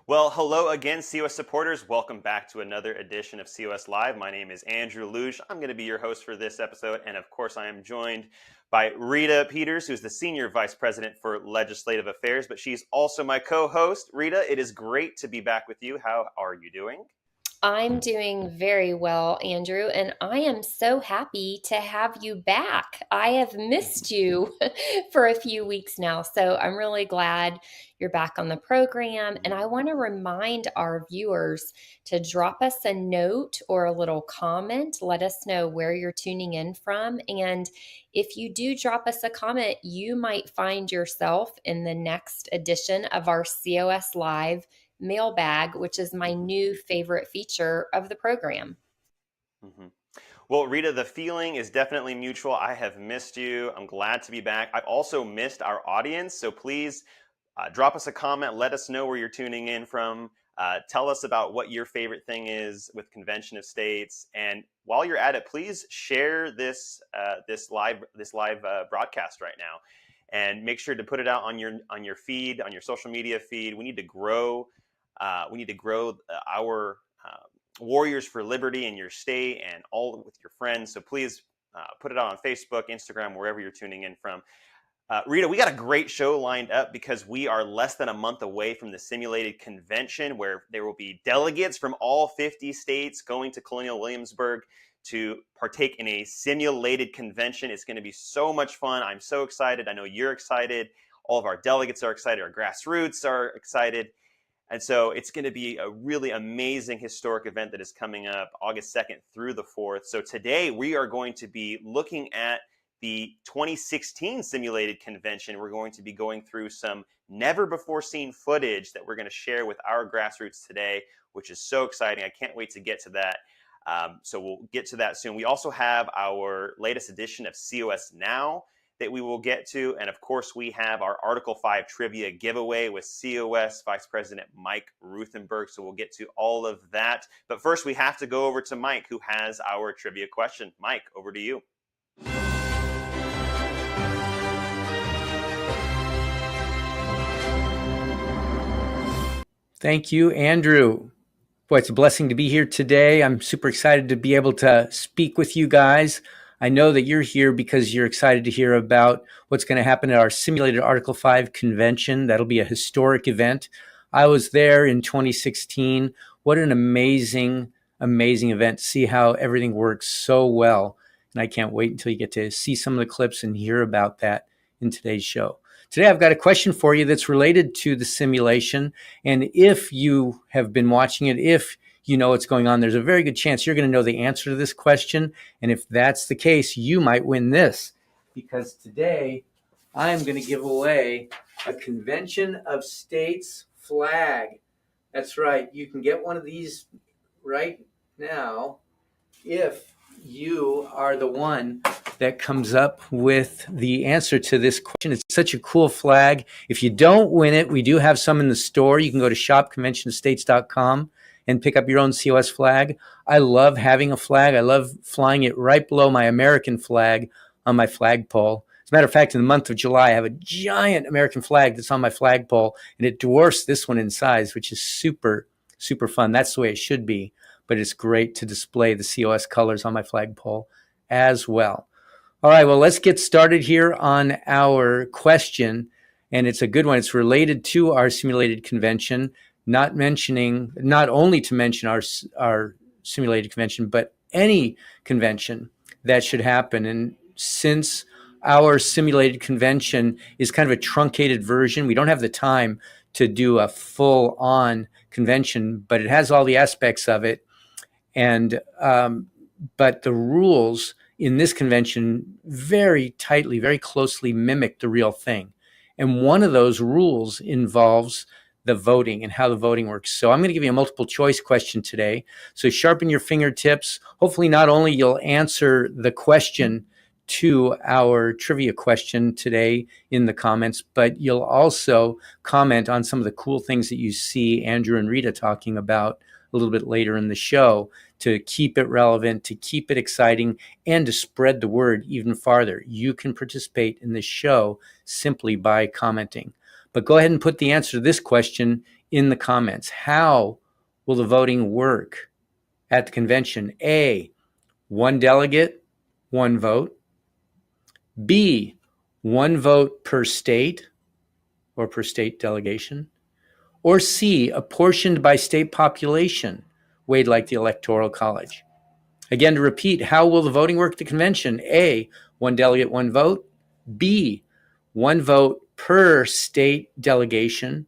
Well, hello again, COS supporters. Welcome back to another edition of COS Live. My name is Andrew Luge. I'm going to be your host for this episode. And of course, I am joined by Rita Peters, who's the Senior Vice President for Legislative Affairs, but she's also my co-host. Rita, it is great to be back with you. How are you doing? I'm doing very well, Andrew, and I am so happy to have you back. I have missed you for a few weeks now, so I'm really glad you're back on the program. And I want to remind our viewers to drop us a note or a little comment. Let us know where you're tuning in from. And if you do drop us a comment, you might find yourself in the next edition of our COS Live mailbag, which is my new favorite feature of the program. Mm-hmm. Well, Rita, the feeling is definitely mutual. I have missed you. I'm glad to be back. I've also missed our audience, so please drop us a comment. Let us know where you're tuning in from. Tell us about what your favorite thing is with Convention of States. And while you're at it, please share this live broadcast right now, and make sure to put it out on your feed, on your social media feed. We need to grow. Our Warriors for Liberty in your state and all with your friends. So please put it out on Facebook, Instagram, wherever you're tuning in from. Rita, we got a great show lined up because we are less than a month away from the simulated convention, where there will be delegates from all 50 states going to Colonial Williamsburg to partake in a simulated convention. It's going to be so much fun. I'm so excited. I know you're excited. All of our delegates are excited. Our grassroots are excited. And so it's going to be a really amazing historic event that is coming up August 2nd through the 4th. So today we are going to be looking at the 2016 simulated convention. We're going to be going through some never before seen footage that we're going to share with our grassroots today, which is so exciting. I can't wait to get to that. So we'll get to that soon. We also have our latest edition of COS Now that we will get to. And of course, we have our Article 5 trivia giveaway with COS Vice President Mike Ruthenberg. So we'll get to all of that. But first, we have to go over to Mike, who has our trivia question. Mike, over to you. Thank you, Andrew. Boy, it's a blessing to be here today. I'm super excited to be able to speak with you guys. I know that you're here because you're excited to hear about what's going to happen at our simulated Article 5 convention. That'll be a historic event. I was there in 2016. What an amazing, amazing event. See how everything works so well. And I can't wait until you get to see some of the clips and hear about that in today's show. Today, I've got a question for you that's related to the simulation. And if you have been watching it, if you know what's going on, there's a very good chance you're going to know the answer to this question. And if that's the case, you might win this. Because today, I'm going to give away a Convention of States flag. That's right. You can get one of these right now if you are the one that comes up with the answer to this question. It's such a cool flag. If you don't win it, we do have some in the store. You can go to shopconventionstates.com and pick up your own COS flag. I love having a flag. I love flying it right below my American flag on my flagpole. As a matter of fact, in the month of July, I have a giant American flag that's on my flagpole, and it dwarfs this one in size, which is super, super fun. That's the way it should be. But it's great to display the COS colors on my flagpole as well. All right, well, let's get started here on our question. And it's a good one. It's related to our simulated convention, not only to mention our simulated convention, but any convention that should happen. And since our simulated convention is kind of a truncated version, we don't have the time to do a full-on convention, but it has all the aspects of it. And but the rules in this convention very tightly, very closely mimic the real thing. And one of those rules involves the voting and how the voting works. So I'm going to give you a multiple choice question today. So sharpen your fingertips. Hopefully not only you'll answer the question to our trivia question today in the comments, but you'll also comment on some of the cool things that you see Andrew and Rita talking about a little bit later in the show to keep it relevant, to keep it exciting, and to spread the word even farther. You can participate in this show simply by commenting. But go ahead and put the answer to this question in the comments. How will the voting work at the convention? A, one delegate, one vote. B, one vote per state or per state delegation. Or C, apportioned by state population, weighed like the Electoral College. Again, to repeat, how will the voting work at the convention? A, one delegate, one vote. B, one vote per state delegation.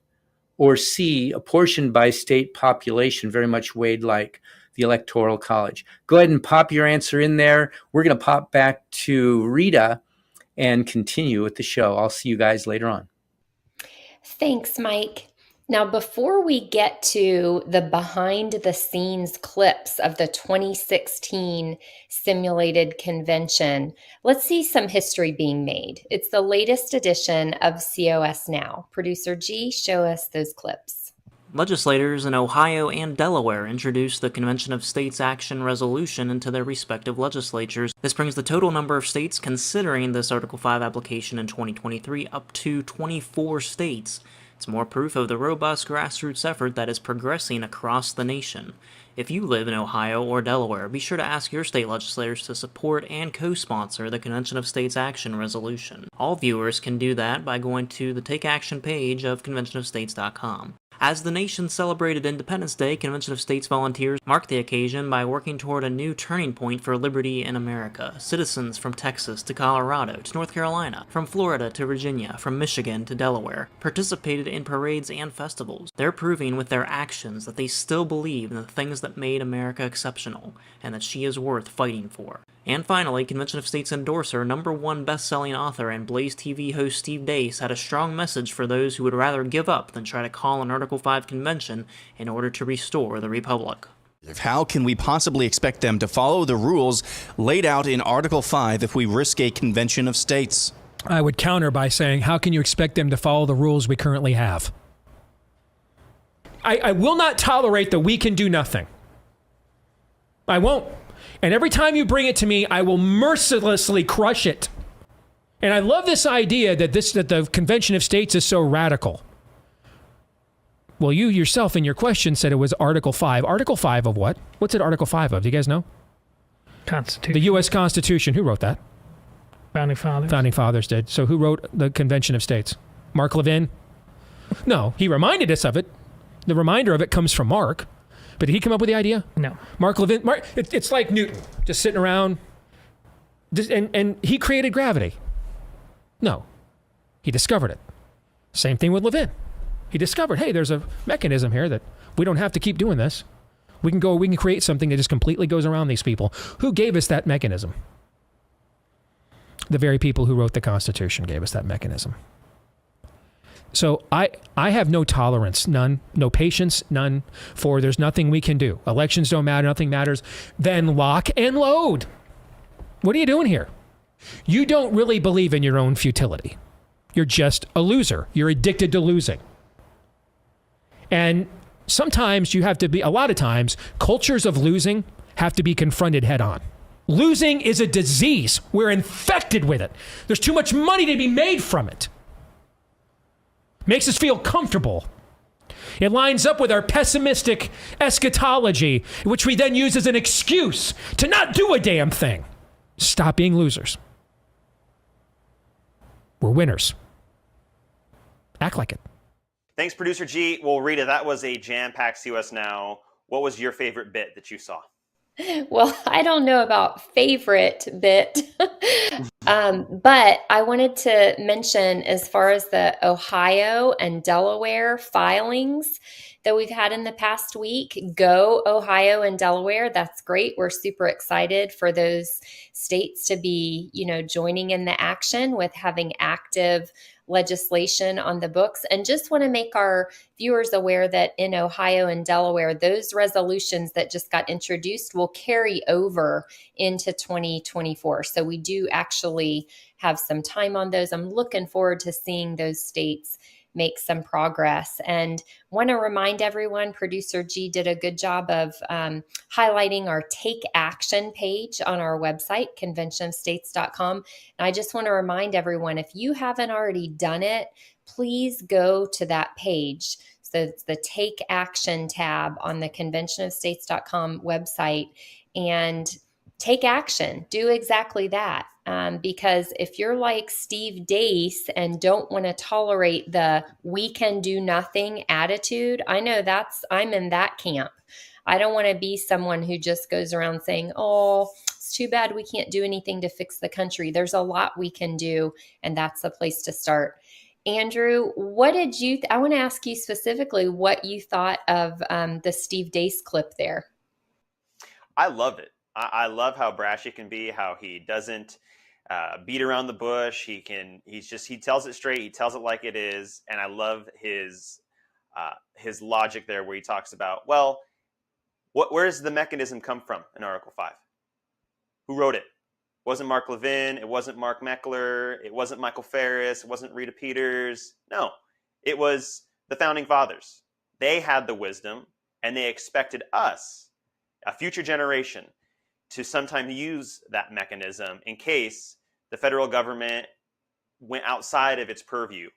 Or C, apportioned by state population, very much weighed like the Electoral College. Go ahead and pop your answer in there. We're going to pop back to Rita and continue with the show. I'll see you guys later on. Thanks, Mike. Now, before we get to the behind the scenes clips of the 2016 simulated convention, let's see some history being made. It's the latest edition of COS Now. Producer G, show us those clips. Legislators in Ohio and Delaware introduced the Convention of States Action Resolution into their respective legislatures. This brings the total number of states considering this Article 5 application in 2023 up to 24 states. It's more proof of the robust grassroots effort that is progressing across the nation. If you live in Ohio or Delaware, be sure to ask your state legislators to support and co-sponsor the Convention of States Action Resolution. All viewers can do that by going to the Take Action page of conventionofstates.com. As the nation celebrated Independence Day, Convention of States volunteers marked the occasion by working toward a new turning point for liberty in America. Citizens from Texas to Colorado to North Carolina, from Florida to Virginia, from Michigan to Delaware, participated in parades and festivals. They're proving with their actions that they still believe in the things that made America exceptional, and that she is worth fighting for. And finally, Convention of States endorser, #1 best-selling author and Blaze TV host Steve Deace had a strong message for those who would rather give up than try to call an Article 5 convention in order to restore the Republic. How can we possibly expect them to follow the rules laid out in Article 5 if we risk a convention of states? I would counter by saying, how can you expect them to follow the rules we currently have? I will not tolerate that we can do nothing. I won't. And every time you bring it to me, I will mercilessly crush it. And I love this idea that the Convention of States is so radical. Well, you yourself in your question said it was Article 5. Article 5 of what? What's it Article 5 of? Do you guys know? Constitution. The U.S. Constitution. Who wrote that? Founding Fathers. Founding Fathers did. So who wrote the Convention of States? Mark Levin? No, he reminded us of it. The reminder of it comes from Mark. But did he come up with the idea? No. Mark Levin. It's like Newton, just sitting around. And he created gravity. No. He discovered it. Same thing with Levin. He discovered, hey, there's a mechanism here that we don't have to keep doing this. We can create something that just completely goes around these people. Who gave us that mechanism? The very people who wrote the Constitution gave us that mechanism. So I have no tolerance, none, no patience, none, for there's nothing we can do. Elections don't matter, nothing matters. Then lock and load. What are you doing here? You don't really believe in your own futility. You're just a loser. You're addicted to losing. And sometimes you have to be, a lot of times, cultures of losing have to be confronted head on. Losing is a disease. We're infected with it. There's too much money to be made from it. Makes us feel comfortable. It lines up with our pessimistic eschatology, which we then use as an excuse to not do a damn thing. Stop being losers. We're winners. Act like it. Thanks, Producer G. Well, Rita, that was a jam-packed COS Now. What was your favorite bit that you saw? Well, I don't know about favorite bit, but I wanted to mention as far as the Ohio and Delaware filings that we've had in the past week. Go Ohio and Delaware. That's great. We're super excited for those states to be, joining in the action with having active legislation on the books. And just want to make our viewers aware that in Ohio and Delaware, those resolutions that just got introduced will carry over into 2024. So we do actually have some time on those. I'm looking forward to seeing those states make some progress. And want to remind everyone, Producer G did a good job of highlighting our Take Action page on our website, conventionofstates.com. And I just want to remind everyone, if you haven't already done it, please go to that page So it's the Take Action tab on the conventionofstates.com website, and take action. Do exactly that. Because if you're like Steve Deace and don't want to tolerate the we can do nothing attitude, I know I'm in that camp. I don't want to be someone who just goes around saying, oh, it's too bad we can't do anything to fix the country. There's a lot we can do, and that's the place to start. Andrew, what did I want to ask you specifically what you thought of the Steve Deace clip there. I love it. I love how brash he can be, how he doesn't beat around the bush. He tells it straight. He tells it like it is. And I love his logic there where he talks about, well, where does the mechanism come from in Article 5? Who wrote it? It wasn't Mark Levin. It wasn't Mark Meckler. It wasn't Michael Ferris. It wasn't Rita Peters. No, it was the founding fathers. They had the wisdom, and they expected us, a future generation, to sometime use that mechanism in case the federal government went outside of its purview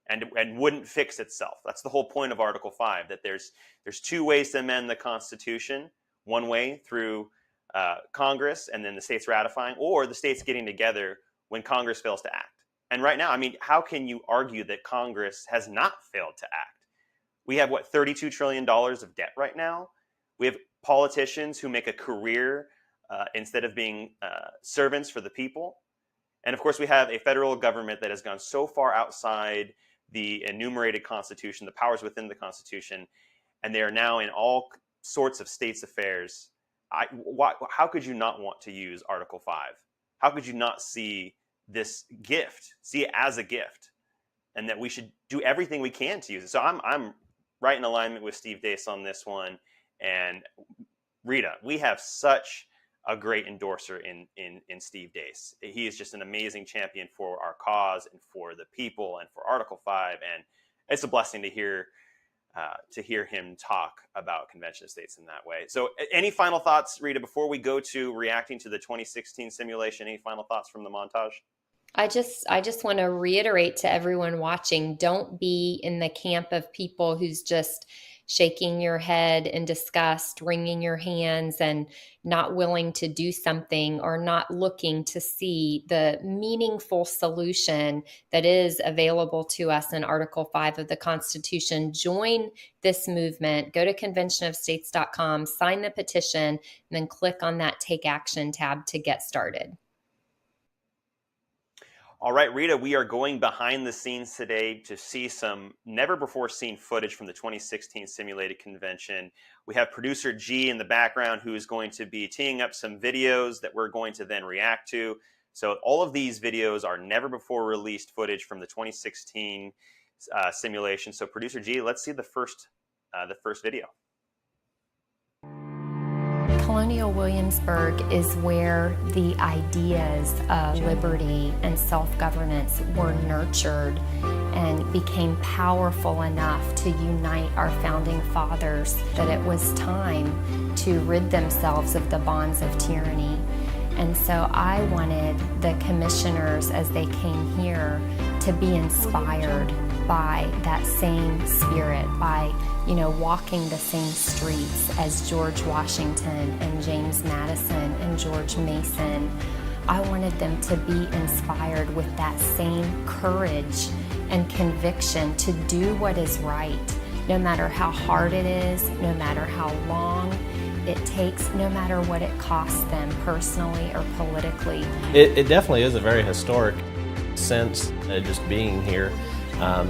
and wouldn't fix itself. That's the whole point of Article 5, that there's two ways to amend the Constitution. One way through Congress and then the states ratifying, or the states getting together when Congress fails to act. And right now, I mean, how can you argue that Congress has not failed to act? We have, $32 trillion of debt right now? We have politicians who make a career instead of being servants for the people. And of course, we have a federal government that has gone so far outside the enumerated Constitution, the powers within the Constitution, and they are now in all sorts of states' affairs. How could you not want to use Article 5? How could you not see this gift, see it as a gift, and that we should do everything we can to use it? So I'm right in alignment with Steve Deace on this one. And Rita, we have such a great endorser in Steve Deace. He is just an amazing champion for our cause and for the people and for Article 5. And it's a blessing to hear him talk about Convention of States in that way. So any final thoughts, Rita, before we go to reacting to the 2016 simulation? Any final thoughts from the montage? I just want to reiterate to everyone watching, don't be in the camp of people who's just shaking your head in disgust, wringing your hands, and not willing to do something or not looking to see the meaningful solution that is available to us in Article 5 of the Constitution. Join this movement. Go to conventionofstates.com, sign the petition, and then click on that Take Action tab to get started. All right, Rita, we are going behind the scenes today to see some never before seen footage from the 2016 simulated convention. We have producer G in the background who is going to be teeing up some videos that we're going to then react to. So all of these videos are never before released footage from the 2016 simulation. So producer G, let's see the first video. Colonial Williamsburg is where the ideas of liberty and self-governance were nurtured and became powerful enough to unite our founding fathers that it was time to rid themselves of the bonds of tyranny. And so I wanted the commissioners, as they came here, to be inspired by that same spirit, by walking the same streets as George Washington and James Madison and George Mason. I wanted them to be inspired with that same courage and conviction to do what is right, no matter how hard it is, no matter how long it takes, no matter what it costs them personally or politically. It definitely is a very historic sense, just being here.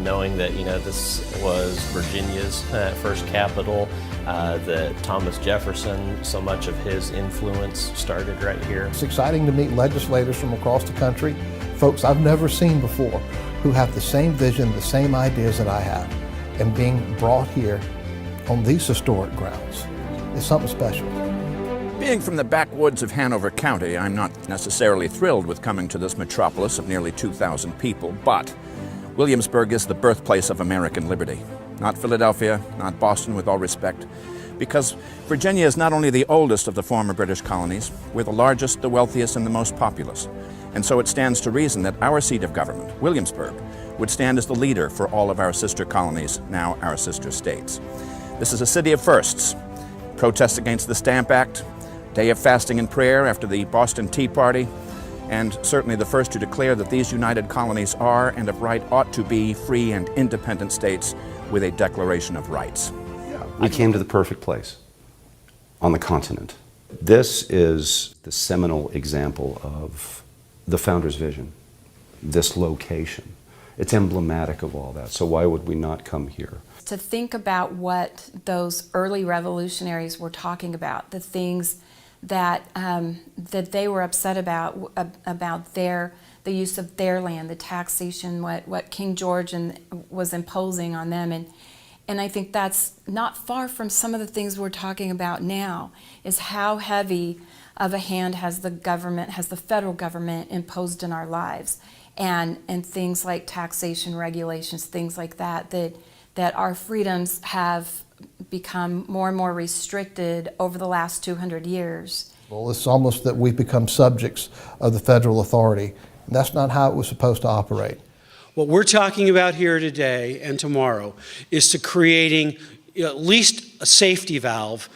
Knowing that this was Virginia's first capital, that Thomas Jefferson, so much of his influence started right here. It's exciting to meet legislators from across the country, folks I've never seen before, who have the same vision, the same ideas that I have, and being brought here on these historic grounds is something special. Being from the backwoods of Hanover County, I'm not necessarily thrilled with coming to this metropolis of nearly 2,000 people, but Williamsburg is the birthplace of American liberty. Not Philadelphia, not Boston, with all respect, because Virginia is not only the oldest of the former British colonies, we're the largest, the wealthiest, and the most populous. And so it stands to reason that our seat of government, Williamsburg, would stand as the leader for all of our sister colonies, now our sister states. This is a city of firsts. Protests against the Stamp Act, day of fasting and prayer after the Boston Tea Party, and certainly the first to declare that these united colonies are and of right ought to be free and independent states with a Declaration of Rights. We came to the perfect place on the continent. This is the seminal example of the founder's vision, this location. It's emblematic of all that, so why would we not come here? To think about what those early revolutionaries were talking about, the things that that they were upset about the use of their land, the taxation, what King George was imposing on them, and I think that's not far from some of the things we're talking about now. Is how heavy of a hand has the federal government imposed in our lives, and things like taxation regulations, things like that our freedoms have become more and more restricted over the last 200 years. Well, it's almost that we've become subjects of the federal authority. And that's not how it was supposed to operate. What we're talking about here today and tomorrow is to creating at least a safety valve,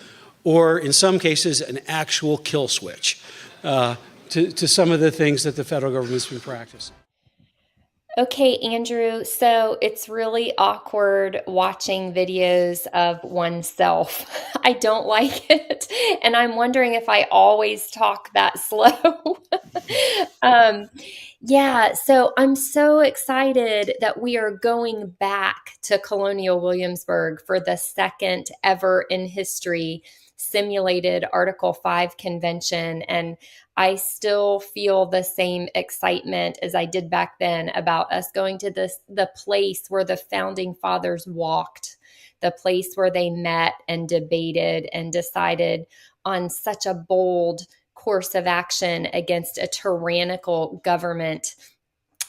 or in some cases an actual kill switch to some of the things that the federal government's been practicing. Okay, Andrew, so it's really awkward watching videos of oneself. I don't like it, and I'm wondering if I always talk that slow. Yeah, so I'm so excited that we are going back to Colonial Williamsburg for the second ever in history simulated Article 5 convention, and I still feel the same excitement as I did back then about us going to the place where the founding fathers walked, the place where they met and debated and decided on such a bold course of action against a tyrannical government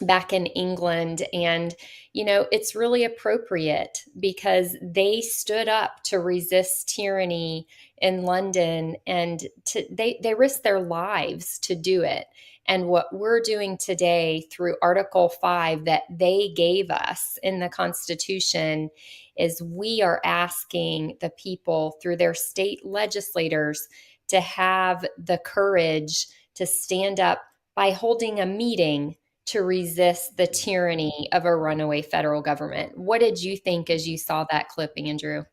back in England. And, you know, it's really appropriate because they stood up to resist tyranny in London, and they risked their lives to do it. And what we're doing today through Article 5 that they gave us in the Constitution is we are asking the people through their state legislators to have the courage to stand up by holding a meeting to resist the tyranny of a runaway federal government. What did you think as you saw that clip, Andrew?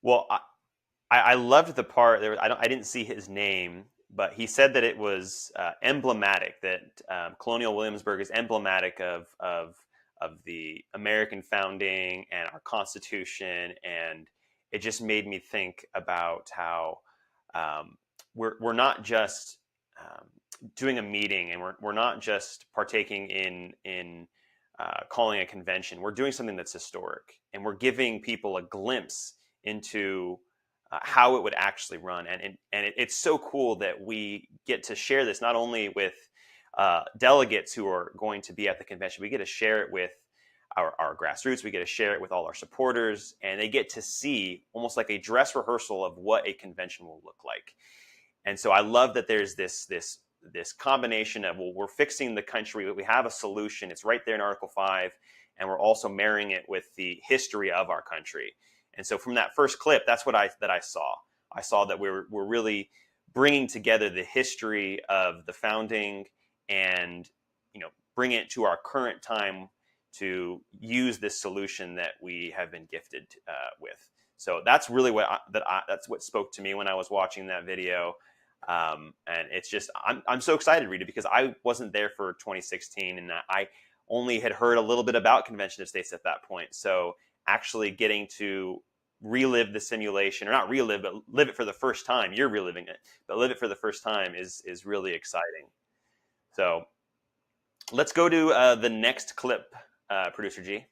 Well, I loved the part there. I didn't see his name, but he said that it was emblematic, that Colonial Williamsburg is emblematic of the American founding and our Constitution, and it just made me think about how we're not just doing a meeting, and we're not just partaking in calling a convention. We're doing something that's historic, and we're giving people a glimpse into how it would actually run. And it's so cool that we get to share this not only with delegates who are going to be at the convention, we get to share it with our grassroots, we get to share it with all our supporters, and they get to see almost like a dress rehearsal of what a convention will look like. And so I love that there's this combination of, well, we're fixing the country, we have a solution, it's right there in Article 5, and we're also marrying it with the history of our country. And so from that first clip, that's what I saw. I saw that we're really bringing together the history of the founding and, you know, bring it to our current time to use this solution that we have been gifted with. So that's really that's what spoke to me when I was watching that video. And it's just, I'm so excited, Rita, because I wasn't there for 2016, and I only had heard a little bit about Convention of States at that point. So actually getting to relive the simulation, or not relive, but live it for the first time. You're reliving it, but live it for the first time is really exciting. So let's go to the next clip, Producer G.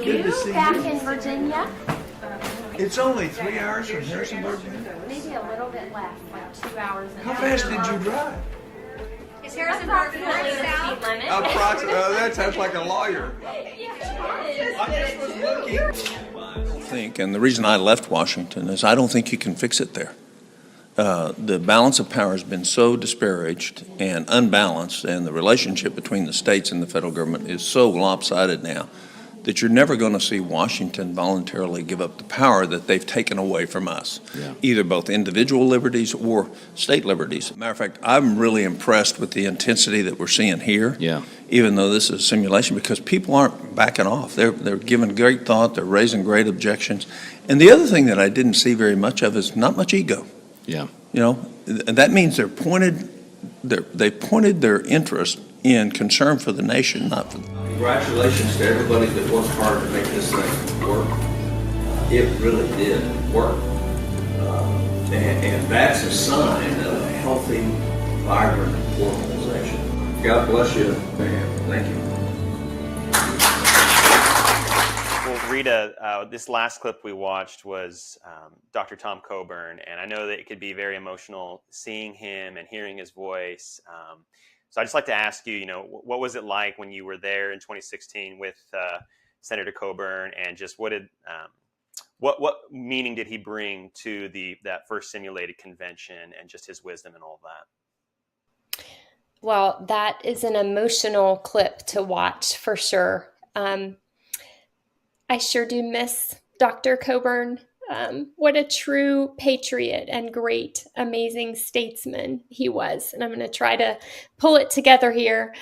Good to see you. Back in Virginia. It's only 3 hours from Harrisonburg? Maybe a little bit less, like 2 hours. How fast did you drive? Is Harrisonburg approximately the speed limit? Approximately. That sounds like a lawyer. And the reason I left Washington is I don't think you can fix it there. The balance of power has been so disparaged and unbalanced, and the relationship between the states and the federal government is so lopsided now that you're never going to see Washington voluntarily give up the power that they've taken away from us, either both individual liberties or state liberties. Matter of fact, I'm really impressed with the intensity that we're seeing here, even though this is a simulation, because people aren't backing off. They're giving great thought, they're raising great objections. And the other thing that I didn't see very much of is not much ego. Yeah. You know, that means they pointed their interest in concern for the nation, not for Congratulations to everybody that worked hard to make this thing work. It really did work. And that's a sign of a healthy, vibrant organization. God bless you, man. Thank you. Well, Rita, this last clip we watched was Dr. Tom Coburn, and I know that it could be very emotional seeing him and hearing his voice. So I'd just like to ask you, what was it like when you were there in 2016 with Senator Coburn, and just what meaning did he bring to that first simulated convention, and just his wisdom and all of that? Well, that is an emotional clip to watch for sure. I sure do miss Dr. Coburn. What a true patriot and great, amazing statesman he was. And I'm going to try to pull it together here.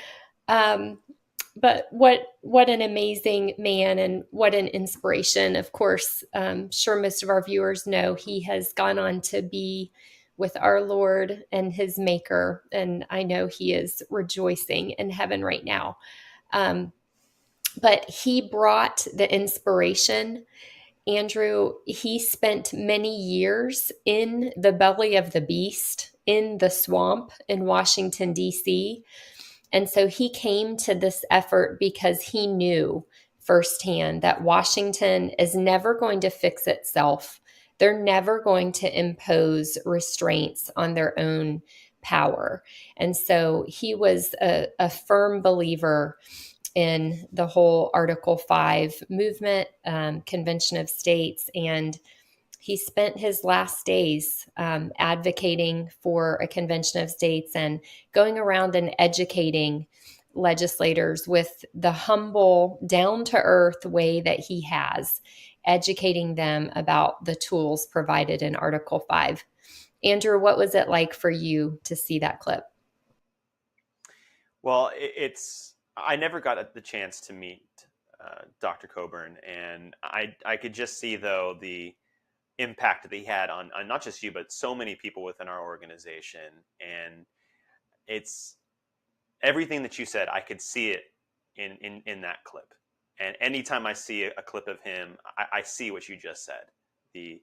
But what an amazing man, and what an inspiration. Of course, sure most of our viewers know he has gone on to be with our Lord and his Maker. And I know he is rejoicing in heaven right now. But he brought the inspiration. Andrew, he spent many years in the belly of the beast, in the swamp in Washington, D.C. And so he came to this effort because he knew firsthand that Washington is never going to fix itself. They're never going to impose restraints on their own power. And so he was a firm believer in the whole Article 5 movement, Convention of States, and he spent his last days advocating for a Convention of States and going around and educating legislators with the humble, down-to-earth way that he has, educating them about the tools provided in Article 5. Andrew, what was it like for you to see that clip? Well, I never got the chance to meet Dr. Coburn, and I could just see, though, the impact that he had on not just you, but so many people within our organization. And it's everything that you said, I could see it in that clip. And anytime I see a clip of him, I see what you just said. The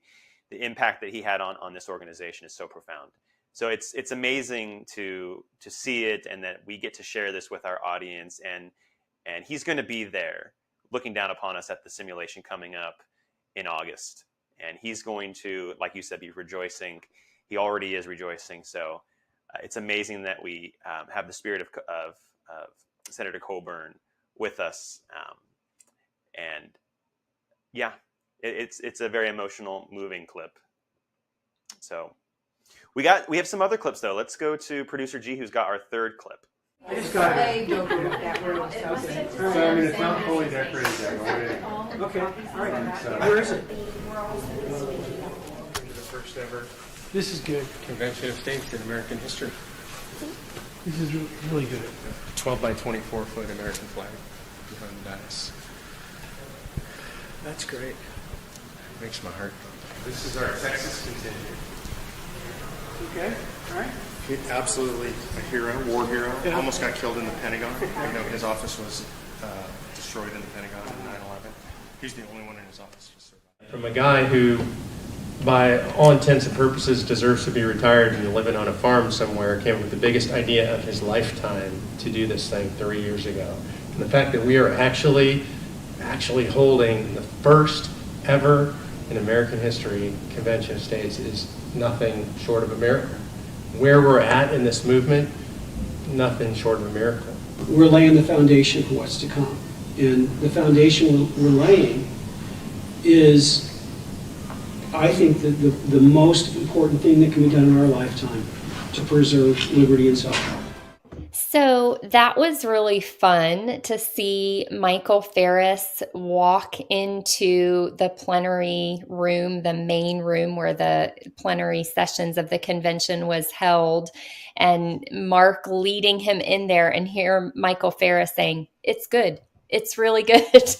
impact that he had on this organization is so profound. So it's amazing to see it, and that we get to share this with our audience, and he's going to be there looking down upon us at the simulation coming up in August, and he's going to, like you said, be rejoicing. He already is rejoicing. So it's amazing that we have the spirit of Senator Coburn with us, and yeah, it's a very emotional, moving clip. So. We have some other clips, though. Let's go to producer G, who's got our third clip. I just got it. So, I mean, it's not fully decorated yet. Okay, all right. Where is it? The first ever This is good. Convention of States in American history. This is really good. 12 by 24 foot American flag behind the dais. That's great. Makes my heart. This is our Texas contingent. Okay, all right. Absolutely a hero, war hero. Yeah. Almost got killed in the Pentagon. His office was destroyed in the Pentagon in 9/11. He's the only one in his office to survive. From a guy who, by all intents and purposes, deserves to be retired and living on a farm somewhere, came up with the biggest idea of his lifetime to do this thing 3 years ago. And the fact that we are actually holding the first ever in American history, Convention of States is nothing short of a miracle. Where we're at in this movement, nothing short of a miracle. We're laying the foundation for what's to come. And the foundation we're laying is, I think, the most important thing that can be done in our lifetime to preserve liberty and self-help. So that was really fun to see Michael Ferris walk into the plenary room, the main room where the plenary sessions of the convention was held, and Mark leading him in there, and hear Michael Ferris saying, "It's good. It's really good."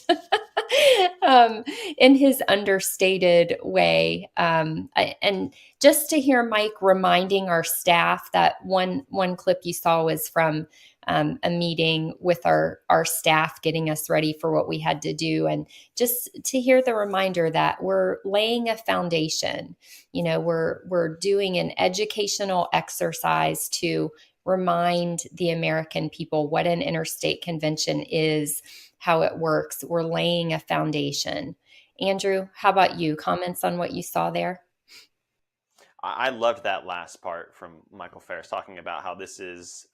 In his understated way. And just to hear Mike reminding our staff, that one clip you saw was from a meeting with our staff, getting us ready for what we had to do. And just to hear the reminder that we're laying a foundation, we're doing an educational exercise to remind the American people what an interstate convention is, how it works. We're laying a foundation. Andrew, how about you? Comments on what you saw there? I loved that last part from Michael Ferris, talking about how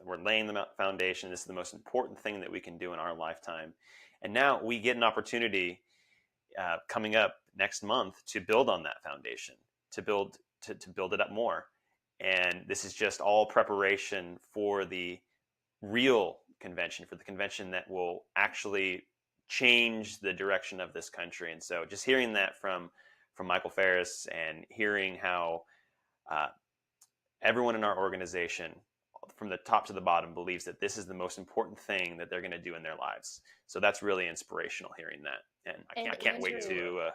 we're laying the foundation. This is the most important thing that we can do in our lifetime. And now we get an opportunity coming up next month to build on that foundation, to build it up more. And this is just all preparation for the real convention, for the convention that will actually change the direction of this country. And so just hearing that from Michael Ferris, and hearing how everyone in our organization, from the top to the bottom, believes that this is the most important thing that they're going to do in their lives. So that's really inspirational, hearing that. And I can't wait to...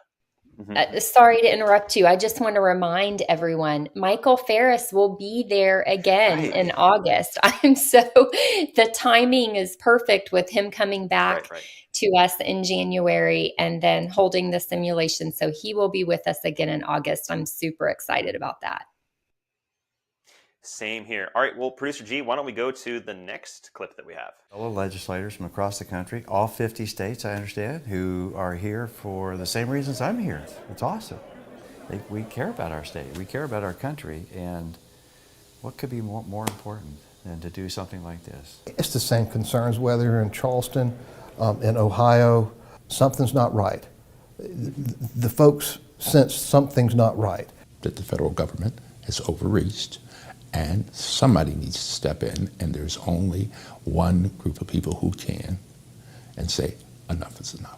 Sorry to interrupt you. I just want to remind everyone, Michael Ferris will be there again in August. The timing is perfect with him coming back to us in January and then holding the simulation. So he will be with us again in August. I'm super excited about that. Same here. All right, well, Producer G, why don't we go to the next clip that we have? Fellow legislators from across the country, all 50 states, I understand, who are here for the same reasons I'm here. It's awesome. We care about our state. We care about our country. And what could be more important than to do something like this? It's the same concerns, whether you're in Charleston, in Ohio. Something's not right. The folks sense something's not right. That the federal government has overreached, and somebody needs to step in, and there's only one group of people who can, and say, enough is enough.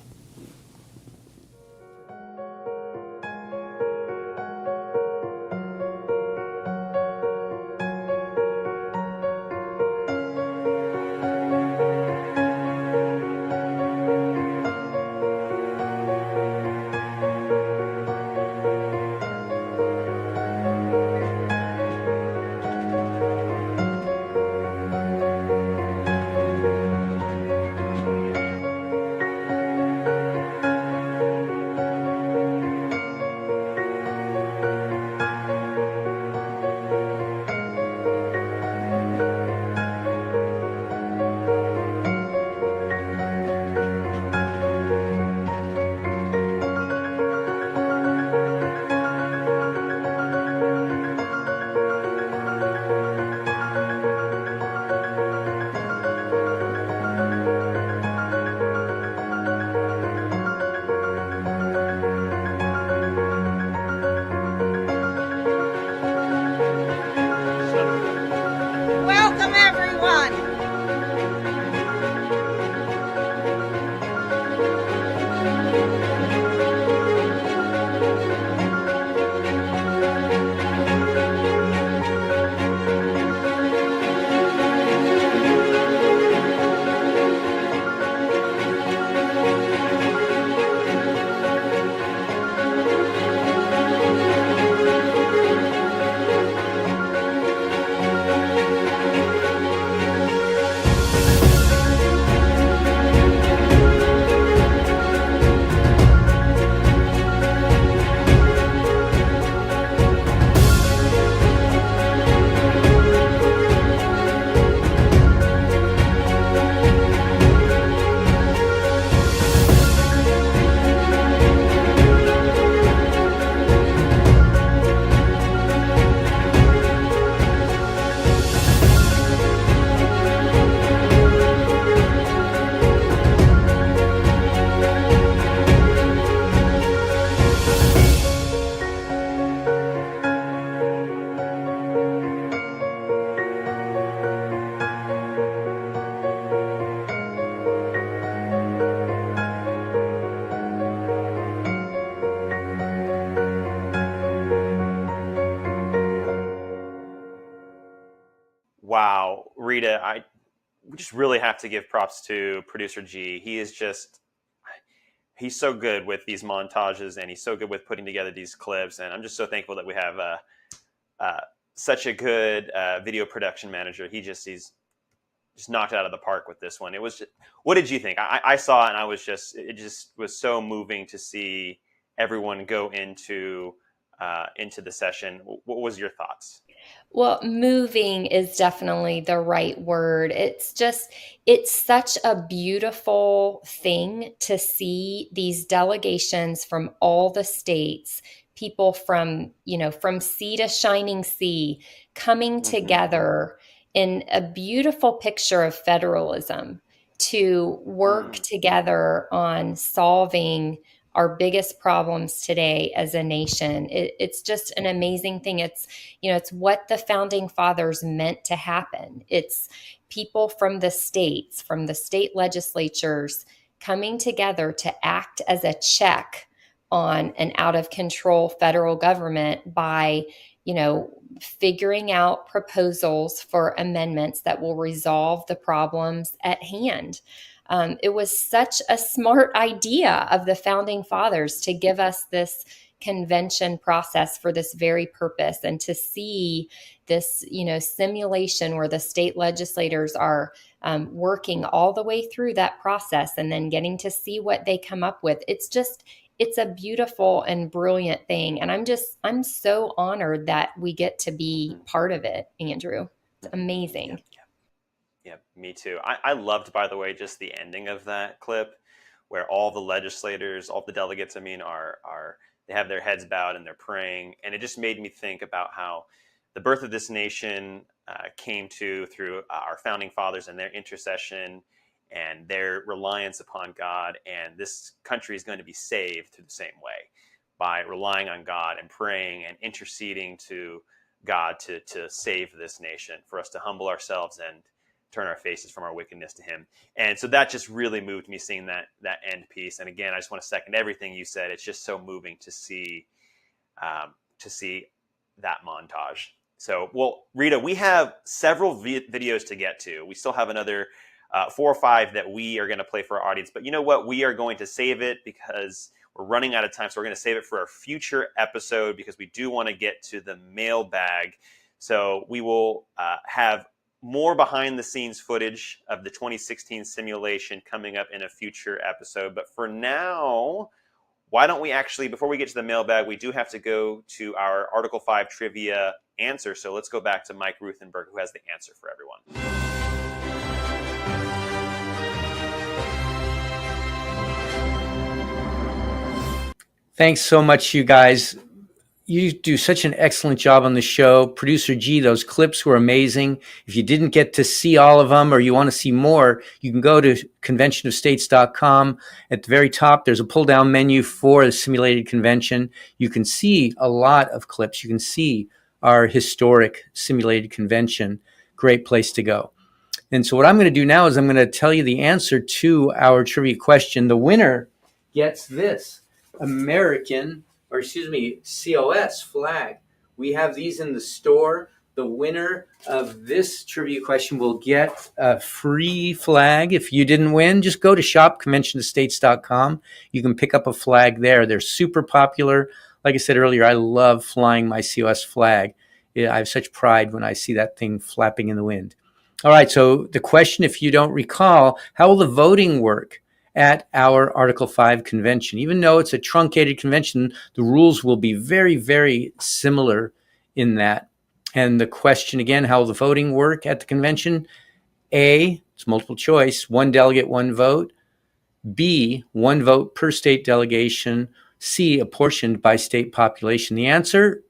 wow, Rita, we just really have to give props to producer G. He's so good with these montages, and he's so good with putting together these clips. And I'm just so thankful that we have such a good video production manager. He's just knocked it out of the park with this one. It was just, what did you think? I saw it, and it just was so moving to see everyone go into the session. What was your thoughts? Well, moving is definitely the right word. It's such a beautiful thing to see these delegations from all the states, people from, from sea to shining sea, coming together in a beautiful picture of federalism to work together on solving our biggest problems today as a nation. It's just an amazing thing. It's what the founding fathers meant to happen. It's people from the states, from the state legislatures coming together to act as a check on an out of control federal government by, figuring out proposals for amendments that will resolve the problems at hand. It was such a smart idea of the founding fathers to give us this convention process for this very purpose, and to see this, simulation where the state legislators are working all the way through that process and then getting to see what they come up with. It's a beautiful and brilliant thing. And I'm so honored that we get to be part of it, Andrew. It's amazing. Yeah, me too. I loved, by the way, just the ending of that clip where all the legislators, all the delegates, are they have their heads bowed and they're praying. And it just made me think about how the birth of this nation came through our founding fathers and their intercession and their reliance upon God. And this country is going to be saved through the same way, by relying on God and praying and interceding to God to save this nation, for us to humble ourselves and turn our faces from our wickedness to him. And so that just really moved me, seeing that end piece. And again, I just want to second everything you said. It's just so moving to see that montage. So, well, Rita, we have several videos to get to. We still have another 4 or 5 that we are going to play for our audience. But you know what? We are going to save it because we're running out of time. So we're going to save it for a future episode, because we do want to get to the mailbag. So we will have more behind the scenes footage of the 2016 simulation coming up in a future episode. But for now, why don't we actually, before we get to the mailbag, we do have to go to our Article 5 trivia answer. So let's go back to Mike Ruthenberg, who has the answer for everyone. Thanks so much, you guys. You do such an excellent job on the show. Producer G, those clips were amazing. If you didn't get to see all of them, or you want to see more, you can go to conventionofstates.com. At the very top, there's a pull-down menu for the simulated convention. You can see a lot of clips. You can see our historic simulated convention. Great place to go. And so what I'm going to do now is I'm going to tell you the answer to our trivia question. The winner gets this COS flag. We have these in the store. The winner of this trivia question will get a free flag. If you didn't win, just go to shopconventionofstates.com. You can pick up a flag there. They're super popular. Like I said earlier, I love flying my COS flag. I have such pride when I see that thing flapping in the wind. All right, so the question, if you don't recall, how will the voting work at our Article 5 convention? Even though it's a truncated convention, the rules will be very, very similar in that. And the question again, how will the voting work at the convention? A, it's multiple choice, 1 delegate, 1 vote. B, 1 vote per state delegation. C, apportioned by state population. The answer,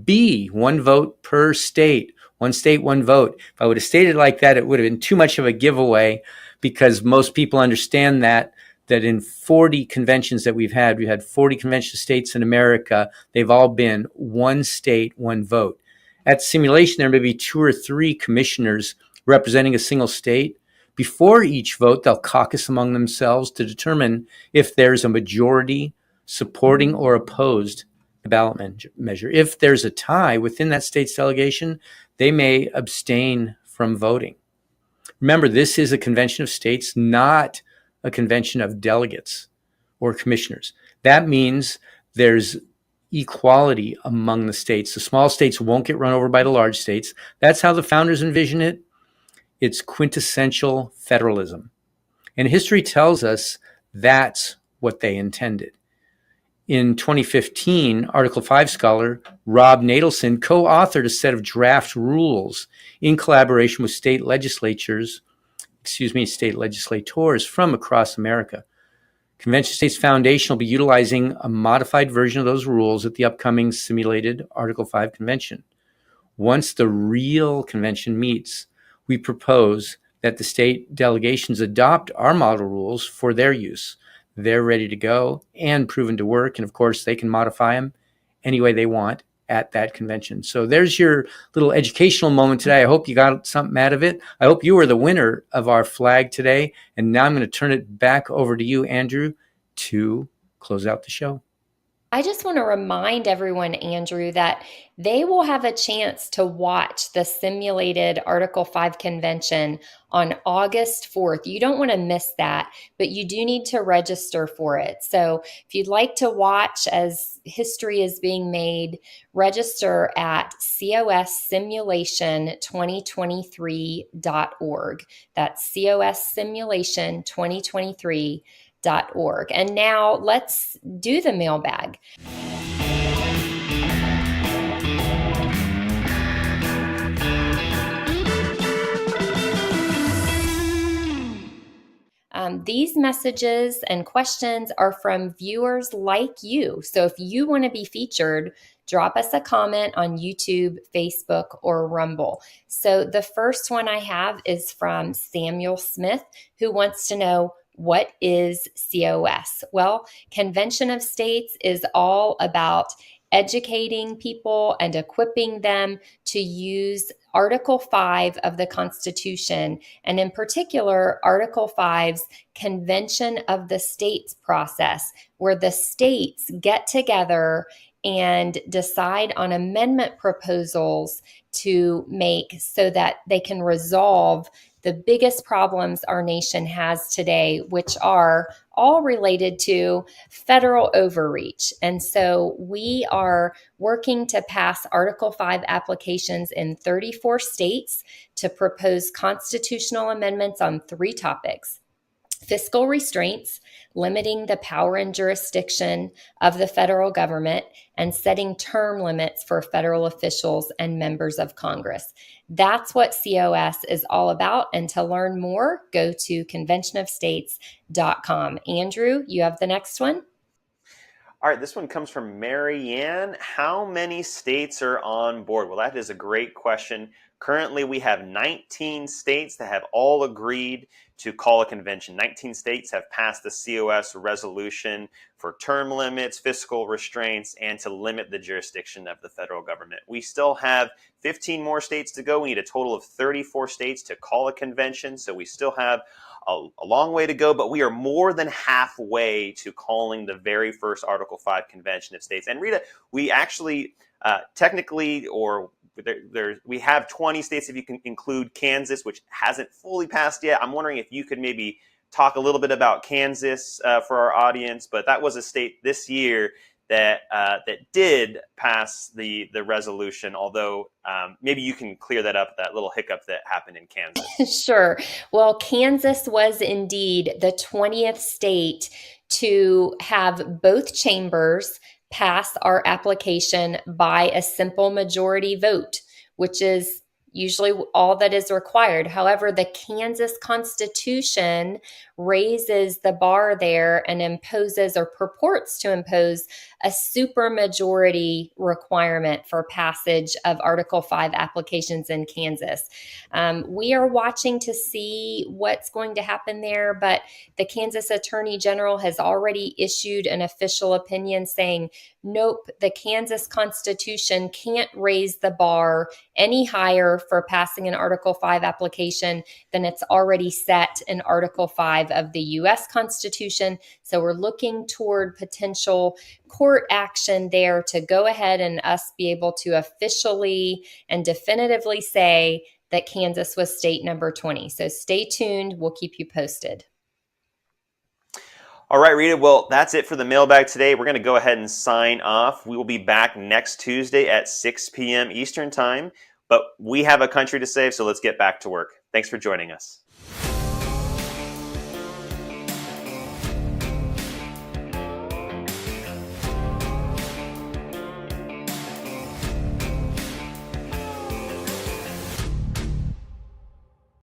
B, 1 vote per state. 1 state, 1 vote. If I would have stated it like that, it would have been too much of a giveaway, because most people understand that in 40 conventions that we've had 40 convention states in America. They've all been 1 state, 1 vote. At simulation, there may be 2 or 3 commissioners representing a single state. Before each vote, they'll caucus among themselves to determine if there's a majority supporting or opposed the ballot measure. If there's a tie within that state's delegation, they may abstain from voting. Remember, this is a convention of states, not a convention of delegates or commissioners. That means there's equality among the states. The small states won't get run over by the large states. That's how the founders envision it. It's quintessential federalism. And history tells us that's what they intended. In 2015, Article 5 scholar Rob Nadelson co-authored a set of draft rules in collaboration with state legislators from across America. Convention States Foundation will be utilizing a modified version of those rules at the upcoming simulated Article 5 convention. Once the real convention meets, we propose that the state delegations adopt our model rules for their use. They're ready to go and proven to work, and of course, they can modify them any way they want at that convention. So there's your little educational moment today. I hope you got something out of it. I hope you were the winner of our flag today. And now I'm going to turn it back over to you, Andrew, to close out the show. I just want to remind everyone, Andrew, that they will have a chance to watch the simulated Article 5 convention on August 4th. You don't want to miss that, but you do need to register for it. So if you'd like to watch as history is being made, register at cossimulation2023.org. That's cossimulation2023.org. And now let's do the mailbag. These messages and questions are from viewers like you. So if you want to be featured, drop us a comment on YouTube, Facebook, or Rumble. So the first one I have is from Samuel Smith, who wants to know, what is COS? Well, Convention of States is all about educating people and equipping them to use Article 5 of the Constitution, and in particular, Article 5's Convention of the States process, where the states get together and decide on amendment proposals to make so that they can resolve the biggest problems our nation has today, which are all related to federal overreach. And so we are working to pass Article 5 applications in 34 states to propose constitutional amendments on 3 topics: fiscal restraints, limiting the power and jurisdiction of the federal government, and setting term limits for federal officials and members of Congress. That's what COS is all about. And to learn more, go to conventionofstates.com. Andrew, you have the next one? All right, this one comes from Marianne. How many states are on board? Well, that is a great question. Currently, we have 19 states that have all agreed to call a convention. 19 states have passed the COS resolution for term limits, fiscal restraints, and to limit the jurisdiction of the federal government. We still have 15 more states to go. We need a total of 34 states to call a convention, so we still have a long way to go, but we are more than halfway to calling the very first Article 5 Convention of States. And Rita, we actually technically, or we have 20 states if you can include Kansas, which hasn't fully passed yet. I'm wondering if you could maybe talk a little bit about Kansas for our audience, but that was a state this year that did pass the resolution, although maybe you can clear that up, that little hiccup that happened in Kansas. Sure. Well, Kansas was indeed the 20th state to have both chambers pass our application by a simple majority vote, which is usually all that is required. However, the Kansas Constitution raises the bar there and imposes, or purports to impose, a supermajority requirement for passage of Article 5 applications in Kansas. We are watching to see what's going to happen there, but the Kansas Attorney General has already issued an official opinion saying, nope, the Kansas Constitution can't raise the bar any higher for passing an Article 5 application than it's already set in Article 5 5 of the U.S. Constitution. So we're looking toward potential court action there to go ahead and us be able to officially and definitively say that Kansas was state number 20. So stay tuned. We'll keep you posted. All right, Rita. Well, that's it for the mailbag today. We're going to go ahead and sign off. We will be back next Tuesday at 6 p.m. Eastern Time. But we have a country to save, so let's get back to work. Thanks for joining us.